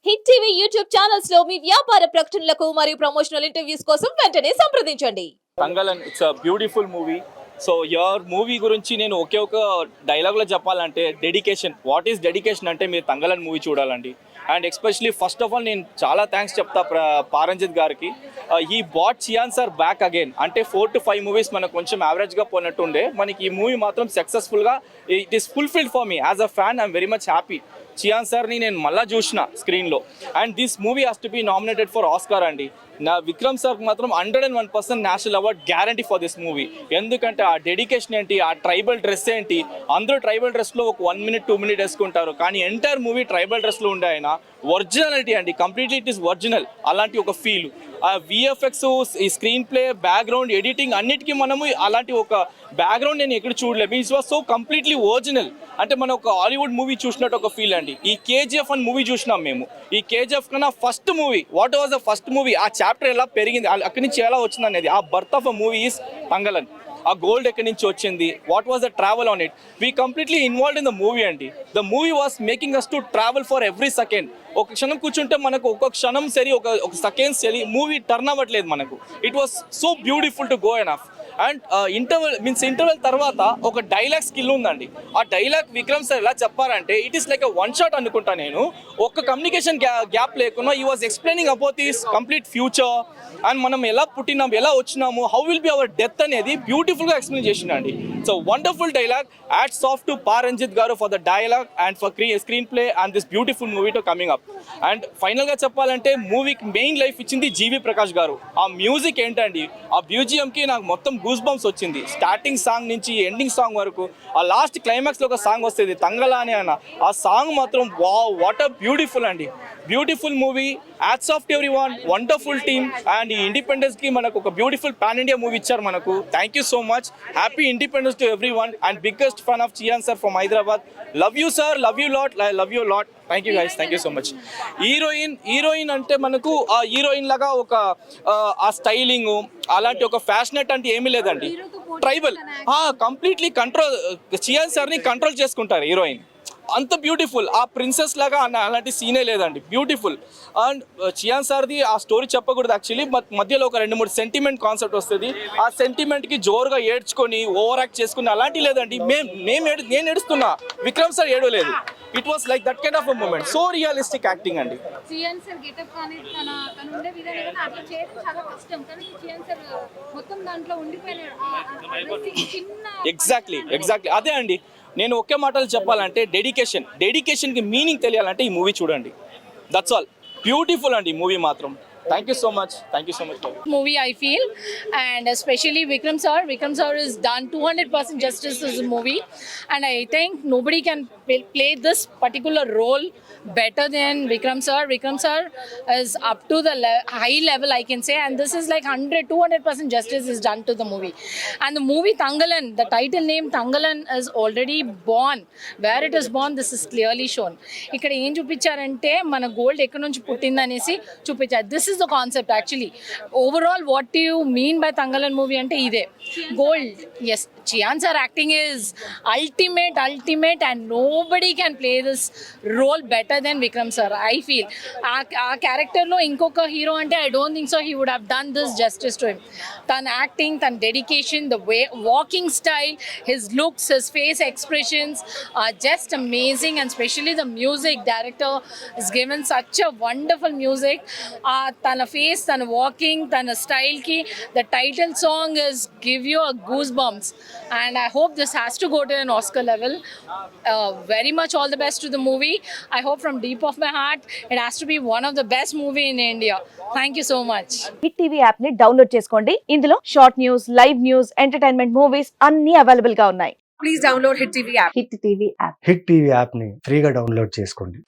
Hit TV YouTube channels లో మీ వ్యాపార ప్రకటనలకు మరియు ప్రమోషనల్ ఇంటర్వ్యూస్ కోసం వెంటనే సంప్రదించండి. Thangalaan it's a beautiful movie. So your movie గురించి నేను ఒకే ఒక డైలాగ్లో చెప్పాలంటే డెడికేషన్. వాట్ ఈస్ డెడికేషన్ అంటే మీరు తంగలన్ మూవీ చూడాలండి. And especially first of all నేను చాలా థ్యాంక్స్ చెప్తా పారంజిత్ గారికి. ఈ but Chiyaan sir back again. అంటే 4 to 5 మూవీస్ మనకు కొంచెం యావరేజ్గా పోయినట్టుండే, మనకి ఈ మూవీ మాత్రం సక్సెస్ఫుల్గా it is fulfilled for me as a fan. I'm very much happy. Chiyaan సార్ని నేను మళ్ళీ చూసిన స్క్రీన్లో. And this movie has to be nominated for Oscar అండి. నా విక్రమ్ సార్కి మాత్రం 101% national award guarantee for this movie. ఎందుకంటే ఆ డెడికేషన్ ఏంటి, ఆ ట్రైబల్ డ్రెస్ ఏంటి. అందరూ ట్రైబల్ డ్రెస్లో ఒక 1 minute 2 minute వేసుకుంటారు, కానీ ఎంటైర్ మూవీ ట్రైబల్ డ్రెస్లో ఉండే ఆయన ఒరిజినాలిటీ అండి. Completely it is original. అలాంటి ఒక ఫీల్, ఆ విఎఫ్ఎక్స్, ఈ స్క్రీన్ ప్లే, బ్యాక్గ్రౌండ్, ఎడిటింగ్ అన్నిటికీ మనము అలాంటి ఒక బ్యాక్గ్రౌండ్ నేను ఎక్కడ చూడలేదు. It was so completely original. అంటే మనం ఒక హాలీవుడ్ మూవీ చూసినట్టు ఒక ఫీల్ అండి. ఈ కేజీఎఫ్ అని మూవీ చూసినాం మేము. ఈ కేజీఎఫ్ కన్నా first movie, what was the first movie, ఆ చాప్టర్ ఎలా పెరిగింది, అక్కడి నుంచి ఎలా వచ్చింది అనేది, ఆ birth of a movie is Thangalaan. ఆ గోల్డ్ ఎక్కడి నుంచి వచ్చింది, what was the travel on it, we completely involved in the movie అండి. The movie was making us to travel for every second. ఒక క్షణం కూర్చుంటే మనకు ఒక్కొక్క క్షణం సరి, ఒక సెకండ్స్ సరి, మూవీ టర్న్ అవ్వట్లేదు మనకు. It was so beautiful to go enough. And interval తర్వాత ఒక డైలాగ్ స్కిల్ ఉందండి. ఆ డైలాగ్ విక్రమ్ సార్ ఎలా చెప్పారంటే it is like a one shot అనుకుంటా నేను. ఒక కమ్యూనికేషన్ గ్యాప్ లేకుండా he was explaining about this complete future and మనం ఎలా పుట్టినాము, ఎలా వచ్చినాము, how will be our death అనేది బ్యూటిఫుల్గా ఎక్స్ప్లెయిన్ చేసిండండి. So wonderful dialogue. Hats off to Paranjith garu for the dialogue and for screen play and this beautiful movie to coming up. And ఫైనల్గా చెప్పాలంటే మూవీకి మెయిన్ లైఫ్ ఇచ్చింది జీవి ప్రకాష్ గారు. ఆ మ్యూజిక్ ఏంటండి, ఆ బ్యూజియంకి నాకు మొత్తం గూస్ బంప్స్ వచ్చింది. స్టార్టింగ్ సాంగ్ నుంచి ఎండింగ్ సాంగ్ వరకు. ఆ లాస్ట్ క్లైమాక్స్లో ఒక సాంగ్ వస్తుంది తంగలా అని అన్న, ఆ సాంగ్ మాత్రం వావ్, వాట్ అ బ్యూటిఫుల్ అండి. Beautiful movie. Hats off to everyone, wonderful team. And ఈ ఇండిపెండెన్స్కి మనకు ఒక బ్యూటిఫుల్ పాన్ ఇండియా మూవీ ఇచ్చారు మనకు. Thank you so much. Happy independence to everyone and biggest fan of Chiyaan sir from Hyderabad. Love you sir, love you lot, love you lot. Thank you guys, thank you so much. Heroine అంటే మనకు ఆ heroine లాగా ఒక ఆ styling అలాంటి ఒక passionate అంటే ఏమీ లేదండి. ట్రైబల్ కంప్లీట్లీ కంట్రోల్, చియాన్ సార్ని కంట్రోల్ చేసుకుంటారు హీరోయిన్. అంత బ్యూటిఫుల్. ఆ ప్రిన్సెస్ లాగా అలాంటి సీనే లేదండి. బ్యూటిఫుల్. అండ్ చియాన్ సార్ది ఆ స్టోరీ చెప్పకూడదు యాక్చువల్లీ, మధ్యలో ఒక 2-3 సెంటిమెంట్ కాన్సెప్ట్ వస్తుంది. ఆ సెంటిమెంట్కి జోరుగా ఏడ్చుకొని ఓవర్ యాక్ట్ చేసుకుని అలాంటి లేదండి. నేను ఏడుస్తున్నా, విక్రమ్ సార్ ఏడవలేదు. It was like that kind of a moment. So realistic acting అండి. చియాన్ సార్ గెటప్ కానీ తను ఉండే విధానం అట్లా చేయడం చాలా కష్టం, కానీ చియాన్ సార్ మొత్తం దాంట్లో ఉండిపోయినాడు. ఎగ్జాక్ట్లీ అదే అండి. నేను ఒకే మాటలు చెప్పాలంటే డెడికేషన్కి మీనింగ్ తెలియాలంటే ఈ మూవీ చూడండి. That's all. బ్యూటిఫుల్ అండి ఈ మూవీ మాత్రం. Thank you so much. Thank you so much. Movie I feel, and especially Vikram sir has done 200% justice to the movie, and I think nobody can play this particular role better than Vikram sir. Vikram sir is up to the high level, I can say, and this is like 200% justice is done to the movie. And the movie Tangalan, the title name Tangalan is already born. Where it is born, this is clearly shown. ఇక్కడ ఏం చూపించారంటే మన gold ఎక్కడి నుంచి పుట్టింది అనేసి చూపించారు. This is the concept actually. Overall, what do you mean by Tangalan movie ante ide gold. Yes, Chiyan sir acting is ultimate, and nobody can play this role better than Vikram sir, I feel. Aa character lo inkoka hero ante I don't think so he would have done this justice to him. Tan acting, tan dedication, the way walking style, his looks, his face expressions are just amazing, and especially the music director has given such a wonderful music. తన face, తన walking, తన స్టైల్కి the title song is give you a goose bumps, and I hope this has to go to an Oscar level. Very much all the best to the movie. I hope from deep of my heart it has to be one of the best movie in India. Thank you so much. Hit TV app ని download చేసుకోండి. ఇందులో short news, live news, entertainment movies అన్ని available గా ఉన్నాయి. Please download hit TV app. Hit TV app ని ఫ్రీగా download చేసుకోండి.